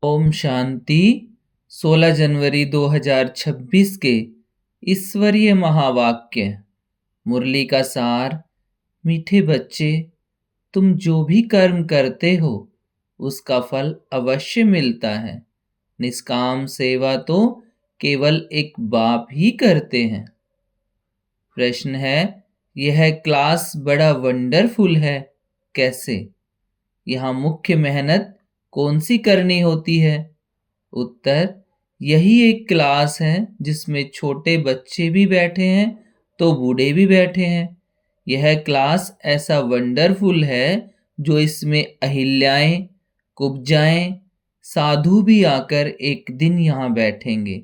ओम शांति। 16 जनवरी 2026 के ईश्वरीय महावाक्य। मुरली का सार। मीठे बच्चे, तुम जो भी कर्म करते हो उसका फल अवश्य मिलता है। निष्काम सेवा तो केवल एक बाप ही करते हैं। प्रश्न है, यह क्लास बड़ा वंडरफुल है, कैसे? यहाँ मुख्य मेहनत कौन सी करनी होती है? उत्तर, यही एक क्लास है जिसमें छोटे बच्चे भी बैठे हैं तो बूढ़े भी बैठे हैं। यह क्लास ऐसा वंडरफुल है जो इसमें अहिल्याएं, कुब्जाएं, साधु भी आकर एक दिन यहाँ बैठेंगे।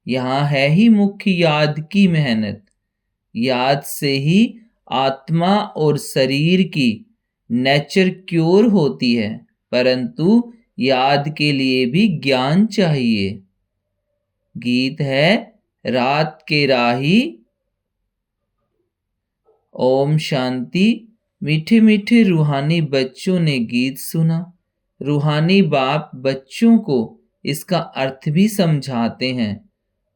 यहाँ है ही मुख्य याद की मेहनत। याद से ही आत्मा और शरीर की नेचर क्योर होती है, परंतु याद के लिए भी ज्ञान चाहिए। गीत है रात के राही। ओम शांति। मीठे मीठे रूहानी बच्चों ने गीत सुना। रूहानी बाप बच्चों को इसका अर्थ भी समझाते हैं।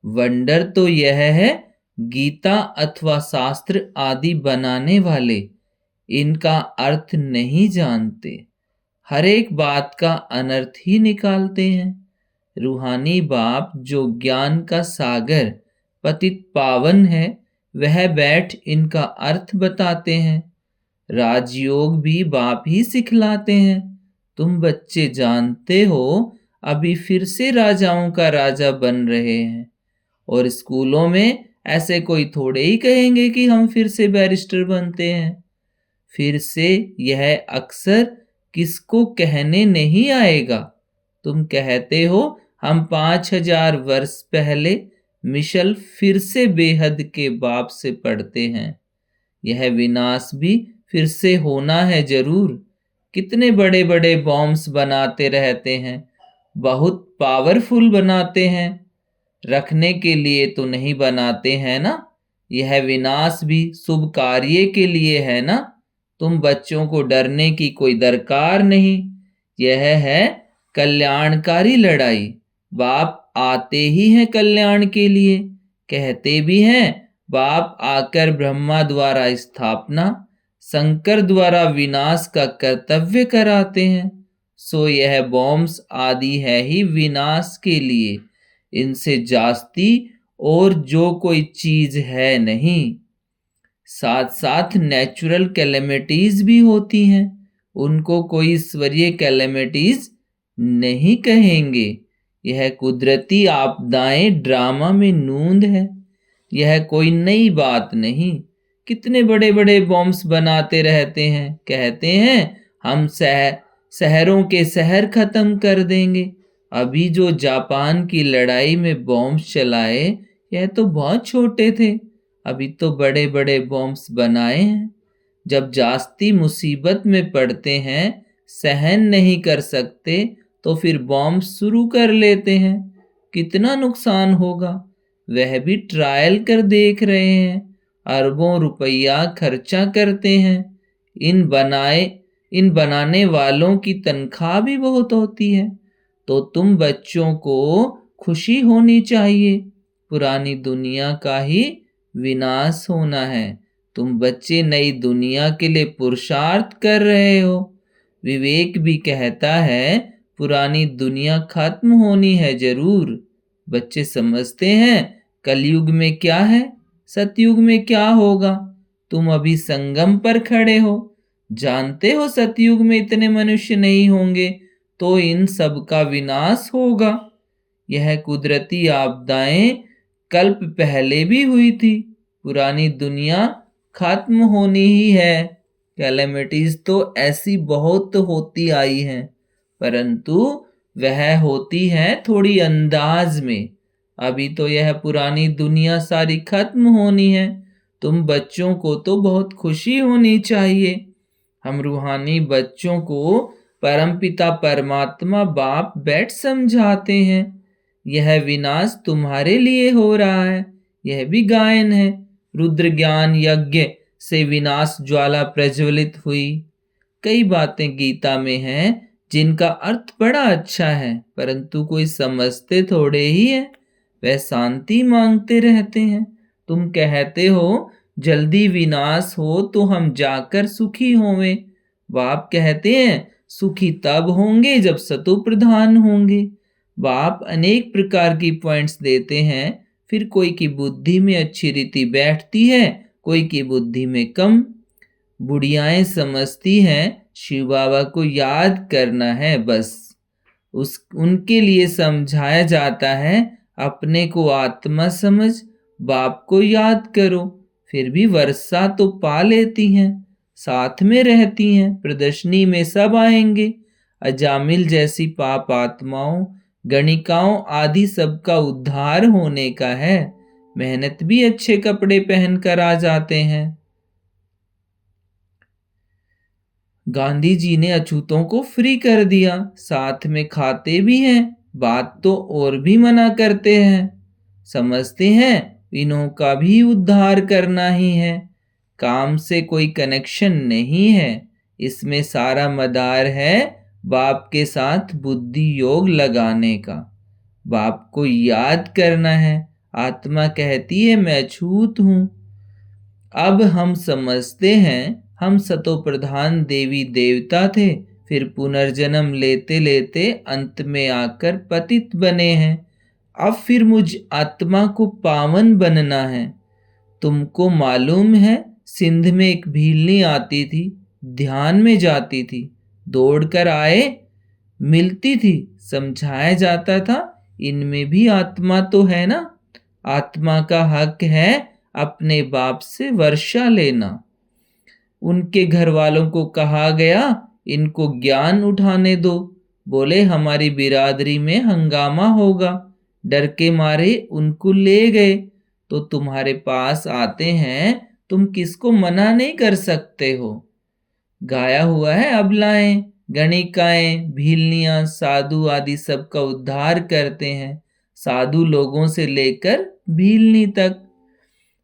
वंडर तो यह है, गीता अथवा शास्त्र आदि बनाने वाले इनका अर्थ नहीं जानते, हर एक बात का अनर्थ ही निकालते हैं। रूहानी बाप जो ज्ञान का सागर पतित पावन है, वह बैठ इनका अर्थ बताते हैं। राजयोग भी बाप ही सिखलाते हैं। तुम बच्चे जानते हो, अभी फिर से राजाओं का राजा बन रहे हैं, और स्कूलों में ऐसे कोई थोड़े ही कहेंगे कि हम फिर से बैरिस्टर बनते हैं। फिर से यह अक्सर किसको कहने नहीं आएगा। तुम कहते हो हम 5000 वर्ष पहले मिशल फिर से बेहद के बाप से पढ़ते हैं। यह विनाश भी फिर से होना है जरूर। कितने बड़े बड़े बॉम्ब्स बनाते रहते हैं, बहुत पावरफुल बनाते हैं, रखने के लिए तो नहीं बनाते हैं ना। यह विनाश भी शुभ कार्य के लिए है ना। तुम बच्चों को डरने की कोई दरकार नहीं। यह है कल्याणकारी लड़ाई। बाप आते ही हैं कल्याण के लिए। कहते भी हैं, बाप आकर ब्रह्मा द्वारा स्थापना, शंकर द्वारा विनाश का कर्तव्य कराते हैं। सो यह बॉम्ब्स आदि है ही विनाश के लिए। इनसे जास्ती और जो कोई चीज है नहीं। साथ साथ नेचुरल कैलेमिटीज भी होती हैं, उनको कोई ईश्वरीय कैलेमिटीज नहीं कहेंगे। यह कुदरती आपदाएं ड्रामा में नूंद है, यह कोई नई बात नहीं। कितने बड़े बड़े बॉम्ब्स बनाते रहते हैं, कहते हैं हम शहरों के शहर खत्म कर देंगे। अभी जो जापान की लड़ाई में बॉम्ब्स चलाए, यह तो बहुत छोटे थे, अभी तो बड़े बड़े बॉम्ब्स बनाए हैं। जब जास्ती मुसीबत में पड़ते हैं, सहन नहीं कर सकते, तो फिर बॉम्ब शुरू कर लेते हैं। कितना नुकसान होगा, वह भी ट्रायल कर देख रहे हैं। अरबों रुपया खर्चा करते हैं। इन बनाने वालों की तनख्वाह भी बहुत होती है। तो तुम बच्चों को खुशी होनी चाहिए। पुरानी दुनिया का ही विनाश होना है। तुम बच्चे नई दुनिया के लिए पुरुषार्थ कर रहे हो। विवेक भी कहता है पुरानी दुनिया खत्म होनी है जरूर। बच्चे समझते हैं कलयुग में क्या है, सतयुग में क्या होगा। तुम अभी संगम पर खड़े हो, जानते हो सतयुग में इतने मनुष्य नहीं होंगे, तो इन सब का विनाश होगा। यह कुदरती आपदाएं कल्प पहले भी हुई थी। पुरानी दुनिया खत्म होनी ही है। कैलेमिटीज तो ऐसी बहुत होती आई हैं, परंतु वह होती है थोड़ी अंदाज में। अभी तो यह पुरानी दुनिया सारी खत्म होनी है। तुम बच्चों को तो बहुत खुशी होनी चाहिए। हम रूहानी बच्चों को परमपिता परमात्मा बाप बैठ समझाते हैं। यह विनाश तुम्हारे लिए हो रहा है। यह भी गायन है। रुद्र ज्ञान यज्ञ से विनाश ज्वाला प्रज्वलित हुई। कई बातें गीता में हैं जिनका अर्थ बड़ा अच्छा है, परंतु कोई समझते थोड़े ही है। वह शांति मांगते रहते हैं। तुम कहते हो जल्दी विनाश हो तो हम जाकर सुखी होवें। बाप कहते हैं सुखी तब होंगे जब सतो प्रधान होंगे। बाप अनेक प्रकार की पॉइंट्स देते हैं, फिर कोई की बुद्धि में अच्छी रीति बैठती है, कोई की बुद्धि में कम। बुढ़ियाएं समझती हैं शिव बाबा को याद करना है बस। उनके लिए समझाया जाता है अपने को आत्मा समझ, बाप को याद करो। फिर भी वर्षा तो पा लेती हैं, साथ में रहती हैं। प्रदर्शनी में सब आएंगे। अजामिल जैसी पाप आत्माओं, गणिकाओं आदि सबका उद्धार होने का है। मेहनत भी अच्छे कपड़े पहनकर आ जाते हैं। गांधी जी ने अछूतों को फ्री कर दिया, साथ में खाते भी हैं। बात तो और भी मना करते हैं। समझते हैं इन्हों का भी उद्धार करना ही है। काम से कोई कनेक्शन नहीं है, इसमें सारा मदार है बाप के साथ बुद्धि योग लगाने का। बाप को याद करना है। आत्मा कहती है मैं अछूत हूं। अब हम समझते हैं हम सतो प्रधान देवी देवता थे, फिर पुनर्जन्म लेते लेते अंत में आकर पतित बने हैं। अब फिर मुझ आत्मा को पावन बनना है। तुमको मालूम है सिंध में एक भीलनी आती थी, ध्यान में जाती थी, दौड़कर आए, मिलती थी, समझाया जाता था इनमें भी आत्मा तो है ना। आत्मा का हक है अपने बाप से वर्षा लेना। उनके घर वालों को कहा गया इनको ज्ञान उठाने दो। बोले हमारी बिरादरी में हंगामा होगा। डर के मारे उनको ले गए। तो तुम्हारे पास आते हैं, तुम किसको मना नहीं कर सकते हो। गाया हुआ है अबलाएं, गणिकाएं, भीलनियां, साधु आदि सबका उद्धार करते हैं, साधु लोगों से लेकर भीलनी तक।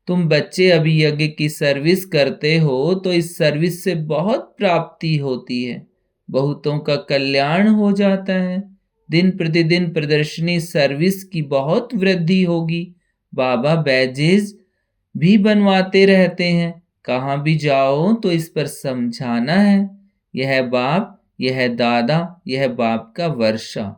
तुम बच्चे अभी यज्ञ की सर्विस करते हो तो इस सर्विस से बहुत प्राप्ति होती है, बहुतों का कल्याण हो जाता है। दिन प्रतिदिन प्रदर्शनी सर्विस की बहुत वृद्धि होगी। बाबा बैजेज भी बनवाते रहते हैं। कहाँ भी जाओ तो इस पर समझाना है। यह बाप, यह दादा, यह बाप का वर्षा।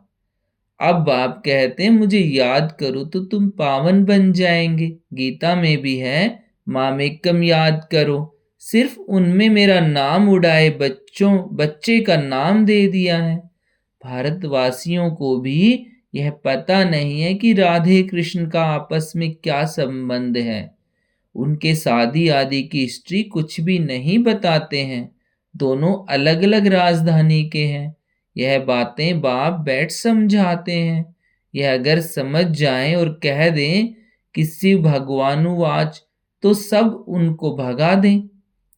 अब बाप कहते हैं मुझे याद करो तो तुम पावन बन जाएंगे। गीता में भी है मामेकम याद करो। सिर्फ उनमें मेरा नाम उड़ाए बच्चे का नाम दे दिया है। भारतवासियों को भी यह पता नहीं है कि राधे कृष्ण का आपस में क्या संबंध है। उनके शादी आदि की हिस्ट्री कुछ भी नहीं बताते हैं। दोनों अलग अलग राजधानी के हैं। यह बातें बाप बैठ समझाते हैं। यह अगर समझ जाएं और कह दें कि शिव भगवानुवाच तो सब उनको भगा दें।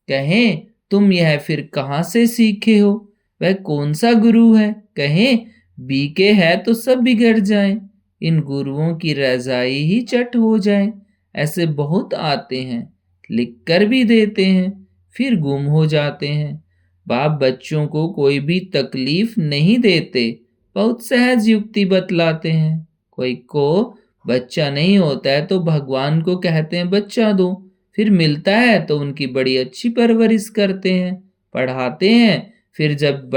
कहें तुम यह फिर कहाँ से सीखे हो, वह कौन सा गुरु है। कहें बीके है तो सब बिगड़ जाए, इन गुरुओं की रजाई ही चट हो जाए। ऐसे बहुत आते हैं, लिख कर भी देते हैं, फिर गुम हो जाते हैं। बाप बच्चों को कोई भी तकलीफ नहीं देते, बहुत सहज युक्ति बतलाते हैं। कोई को बच्चा नहीं होता है तो भगवान को कहते हैं बच्चा दो, फिर मिलता है तो उनकी बड़ी अच्छी परवरिश करते हैं, पढ़ाते हैं। फिर जब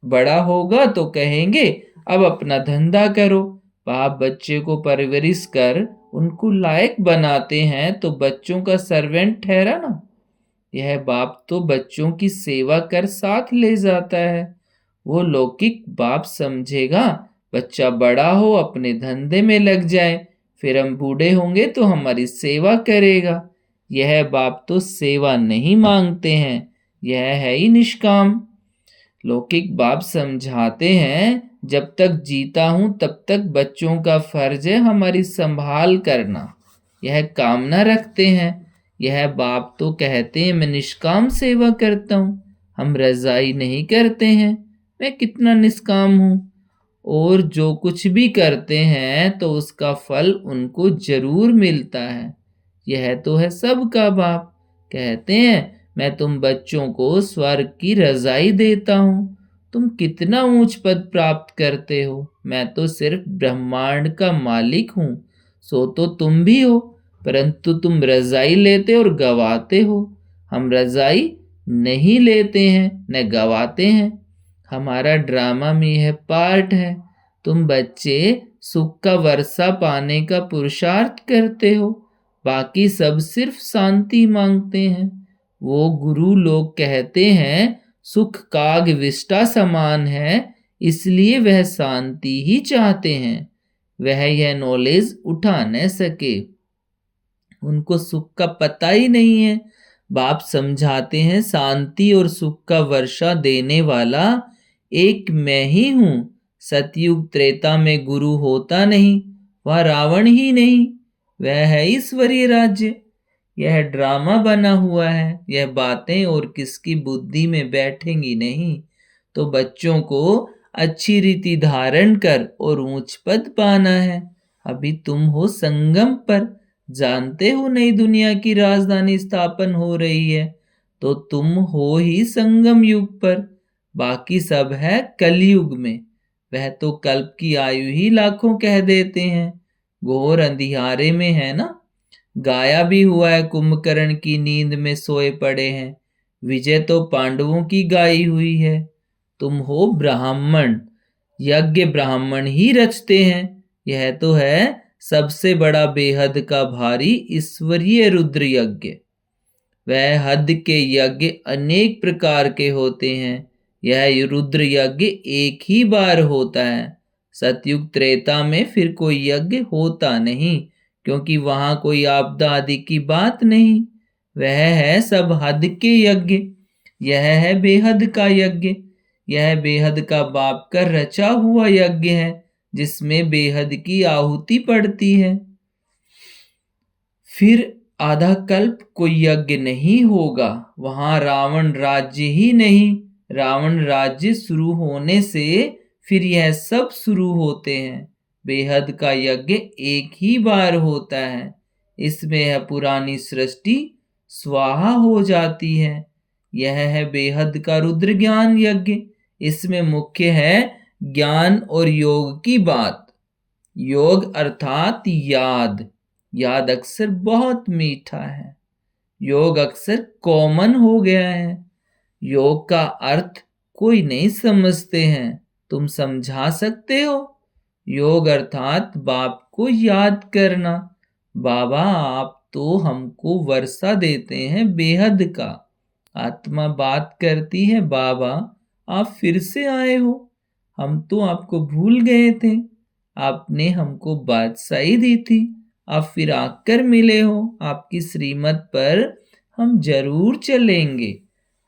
बड़ा होगा तो कहेंगे अब अपना धंधा करो। बाप बच्चे को परवरिश कर उनको लायक बनाते हैं तो बच्चों का सर्वेंट ठहरा ना। यह बाप तो बच्चों की सेवा कर साथ ले जाता है। वो लौकिक बाप समझेगा बच्चा बड़ा हो अपने धंधे में लग जाए, फिर हम बूढ़े होंगे तो हमारी सेवा करेगा। यह बाप तो सेवा नहीं मांगते हैं, यह है ही निष्काम। लौकिक बाप समझाते हैं जब तक जीता हूं तब तक बच्चों का फर्ज है हमारी संभाल करना। यह कामना रखते हैं। यह बाप तो कहते हैं मैं निष्काम सेवा करता हूं, हम रजाई नहीं करते हैं। मैं कितना निष्काम हूं। और जो कुछ भी करते हैं तो उसका फल उनको जरूर मिलता है। यह तो है सबका बाप। कहते हैं मैं तुम बच्चों को स्वर्ग की रजाई देता हूं। तुम कितना ऊंच पद प्राप्त करते हो, मैं तो सिर्फ ब्रह्मांड का मालिक हूँ, सो तो तुम भी हो, परंतु तुम रजाई लेते और गवाते हो। हम रजाई नहीं लेते हैं न गवाते हैं, हमारा ड्रामा में यह पार्ट है। तुम बच्चे सुख का वर्षा पाने का पुरुषार्थ करते हो, बाकी सब सिर्फ शांति मांगते हैं। वो गुरु लोग कहते हैं सुख काग विष्टा समान है, इसलिए वह शांति ही चाहते हैं, वह यह नॉलेज उठा न सके, उनको सुख का पता ही नहीं है। बाप समझाते हैं शांति और सुख का वर्षा देने वाला एक मैं ही हूं। सतयुग त्रेता में गुरु होता नहीं, वह रावण ही नहीं, वह है ईश्वरीय राज्य। यह ड्रामा बना हुआ है, यह बातें और किसकी बुद्धि में बैठेंगी नहीं। तो बच्चों को अच्छी रीति धारण कर और ऊंच पद पाना है। अभी तुम हो संगम पर, जानते हो नई दुनिया की राजधानी स्थापन हो रही है, तो तुम हो ही संगम युग पर, बाकी सब है कलयुग में। वह तो कल्प की आयु ही लाखों कह देते हैं, घोर अंधियारे में है ना। गाया भी हुआ है कुंभकर्ण की नींद में सोए पड़े हैं, विजय तो पांडवों की गाई हुई है। तुम हो ब्राह्मण, यज्ञ ब्राह्मण ही रचते हैं, यह तो है सबसे बड़ा बेहद का भारी ईश्वरीय रुद्र यज्ञ। वह हद के यज्ञ अनेक प्रकार के होते हैं, यह रुद्र यज्ञ एक ही बार होता है। सतयुग त्रेता में फिर कोई यज्ञ होता नहीं, क्योंकि वहां कोई आपदा आदि की बात नहीं। वह है सब हद के यज्ञ, यह है बेहद का यज्ञ। यह बेहद का बाप का रचा हुआ यज्ञ है, जिसमें बेहद की आहुति पड़ती है। फिर आधा कल्प कोई यज्ञ नहीं होगा, वहां रावण राज्य ही नहीं। रावण राज्य शुरू होने से फिर यह सब शुरू होते हैं। बेहद का यज्ञ एक ही बार होता है, इसमें यह पुरानी सृष्टि स्वाहा हो जाती है। यह है बेहद का रुद्र ज्ञान यज्ञ, इसमें मुख्य है ज्ञान और योग की बात। योग अर्थात याद, याद अक्सर बहुत मीठा है, योग अक्सर कॉमन हो गया है। योग का अर्थ कोई नहीं समझते हैं, तुम समझा सकते हो। योग अर्थात बाप को याद करना। बाबा आप तो हमको वर्षा देते हैं बेहद का। आत्मा बात करती है, बाबा आप फिर से आए हो, हम तो आपको भूल गए थे, आपने हमको बादशाही दी थी, आप फिर आकर मिले हो, आपकी श्रीमत पर हम जरूर चलेंगे।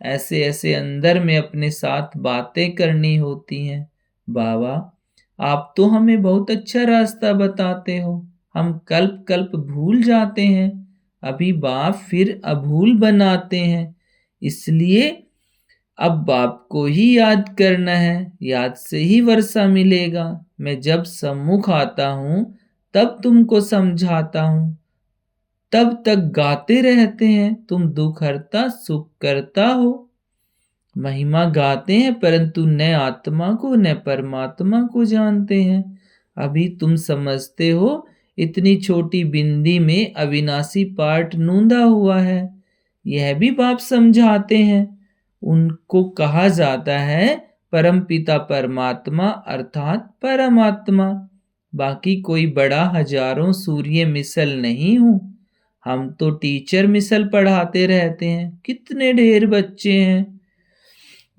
ऐसे ऐसे अंदर में अपने साथ बातें करनी होती हैं। बाबा आप तो हमें बहुत अच्छा रास्ता बताते हो, हम कल्प कल्प भूल जाते हैं, अभी बाप फिर अभूल बनाते हैं। इसलिए अब बाप को ही याद करना है, याद से ही वर्षा मिलेगा। मैं जब सम्मुख आता हूं तब तुमको समझाता हूं, तब तक गाते रहते हैं तुम दुख हरता सुख करता हो। महिमा गाते हैं परंतु न आत्मा को न परमात्मा को जानते हैं। अभी तुम समझते हो इतनी छोटी बिंदी में अविनाशी पाठ नूंदा हुआ है, यह भी बाप समझाते हैं। उनको कहा जाता है परम पिता परमात्मा अर्थात परमात्मा। बाकी कोई बड़ा हजारों सूर्य मिसल नहीं हूं, हम तो टीचर मिसल पढ़ाते रहते हैं। कितने ढेर बच्चे हैं,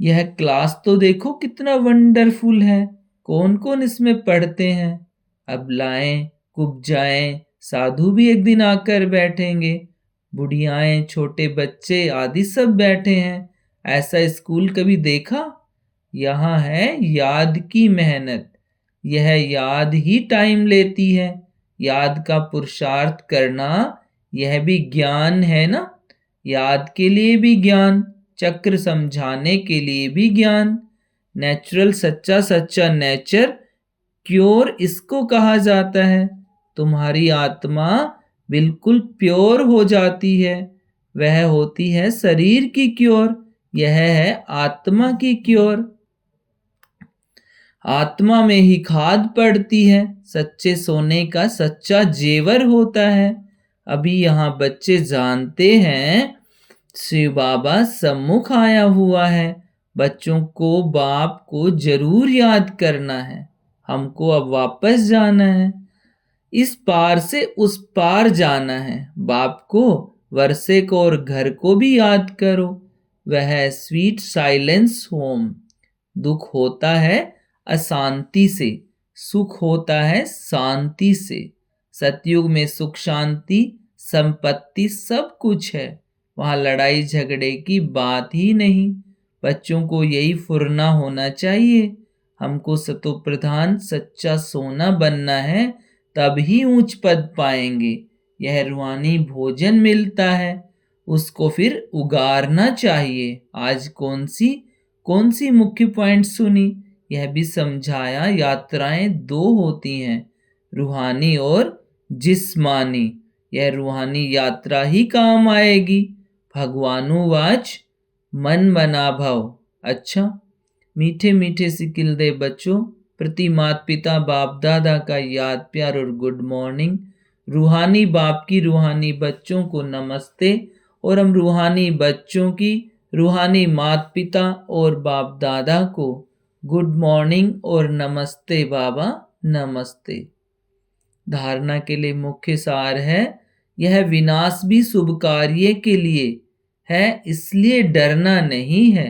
यह क्लास तो देखो कितना वंडरफुल है, कौन कौन इसमें पढ़ते हैं। अब लाएं कुब्जाएं साधु भी एक दिन आकर बैठेंगे, बुढ़ियाएं छोटे बच्चे आदि सब बैठे हैं। ऐसा स्कूल कभी देखा? यहाँ है याद की मेहनत, यह याद ही टाइम लेती है। याद का पुरुषार्थ करना यह भी ज्ञान है ना। याद के लिए भी ज्ञान, चक्र समझाने के लिए भी ज्ञान। नेचुरल सच्चा सच्चा नेचर क्योर इसको कहा जाता है। तुम्हारी आत्मा बिल्कुल प्योर हो जाती है, वह होती है शरीर की क्योर, यह है आत्मा की क्योर। आत्मा में ही खाद पड़ती है, सच्चे सोने का सच्चा जेवर होता है। अभी यहाँ बच्चे जानते हैं शिव बाबा सम्मुख आया हुआ है। बच्चों को बाप को जरूर याद करना है। हमको अब वापस जाना है, इस पार से उस पार जाना है। बाप को, वर्षे को और घर को भी याद करो। वह है स्वीट साइलेंस होम। दुख होता है अशांति से, सुख होता है शांति से। सतयुग में सुख शांति संपत्ति सब कुछ है, वहां लड़ाई झगड़े की बात ही नहीं। बच्चों को यही फुरना होना चाहिए। हमको सतो प्रधान सच्चा सोना बनना है, तब ही ऊंच पद पाएंगे। यह रूहानी भोजन मिलता है, उसको फिर उगारना चाहिए। आज कौन सी मुख्य पॉइंट सुनी, यह भी समझाया। यात्राएं दो होती हैं, रूहानी और जिस्मानी। यह रूहानी यात्रा ही काम आएगी। भगवानुवाच मन बना भव। अच्छा, मीठे मीठे सिकिल दे बच्चों, प्रति माता पिता बाप दादा का याद प्यार और गुड मॉर्निंग। रूहानी बाप की रूहानी बच्चों को नमस्ते, और हम रूहानी बच्चों की रूहानी माता पिता और बाप दादा को गुड मॉर्निंग और नमस्ते बाबा, नमस्ते। धारणा के लिए मुख्य सार है, यह विनाश भी शुभ कार्य के लिए है, इसलिए डरना नहीं है।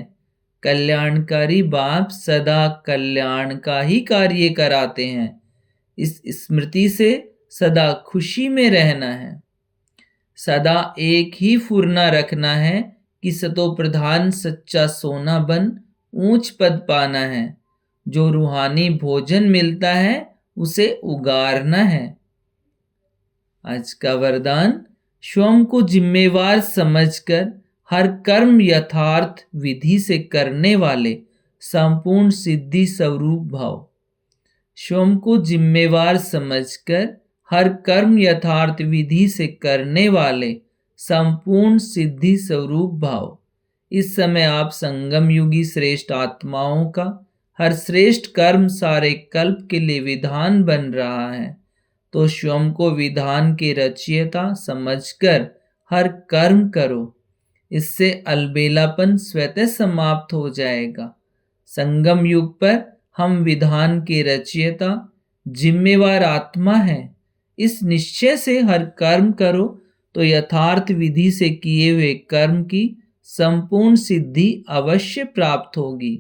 कल्याणकारी बाप सदा कल्याण का ही कार्य कराते हैं। इस स्मृति से सदा खुशी में रहना है। सदा एक ही फुरना रखना है कि सतो प्रधान सच्चा सोना बन ऊंच पद पाना है। जो रूहानी भोजन मिलता है उसे उगारना है। आज का वरदान, स्वयं को जिम्मेवार समझकर हर कर्म यथार्थ विधि से करने वाले संपूर्ण सिद्धि स्वरूप भाव। स्वयं को जिम्मेवार समझकर हर कर्म यथार्थ विधि से करने वाले संपूर्ण सिद्धि स्वरूप भाव। इस समय आप संगम युगी श्रेष्ठ आत्माओं का हर श्रेष्ठ कर्म सारे कल्प के लिए विधान बन रहा है। तो स्वयं को विधान के रचयिता समझकर हर कर्म करो, इससे अलबेलापन स्वतः समाप्त हो जाएगा। संगम युग पर हम विधान के रचयिता जिम्मेवार आत्मा हैं। इस निश्चय से हर कर्म करो तो यथार्थ विधि से किए हुए कर्म की संपूर्ण सिद्धि अवश्य प्राप्त होगी।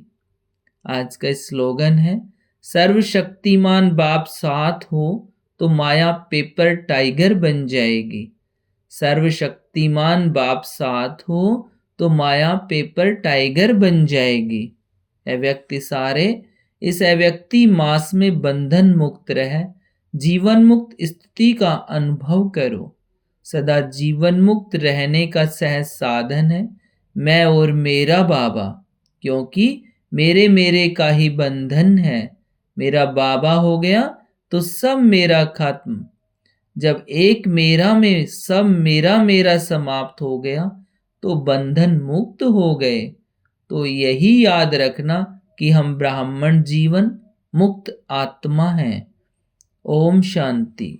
आज का स्लोगन है, सर्वशक्तिमान बाप साथ हो तो माया पेपर टाइगर बन जाएगी। सर्वशक्तिमान बाप साथ हो तो माया पेपर टाइगर बन जाएगी। अव्यक्ति सारे, इस अव्यक्ति मास में बंधन मुक्त रह जीवन मुक्त स्थिति का अनुभव करो। सदा जीवन मुक्त रहने का सहज साधन है मैं और मेरा बाबा, क्योंकि मेरे मेरे का ही बंधन है। मेरा बाबा हो गया तो सब मेरा खत्म। जब एक मेरा में सब मेरा मेरा समाप्त हो गया तो बंधन मुक्त हो गए। तो यही याद रखना कि हम ब्राह्मण जीवन मुक्त आत्मा हैं। ओम शांति।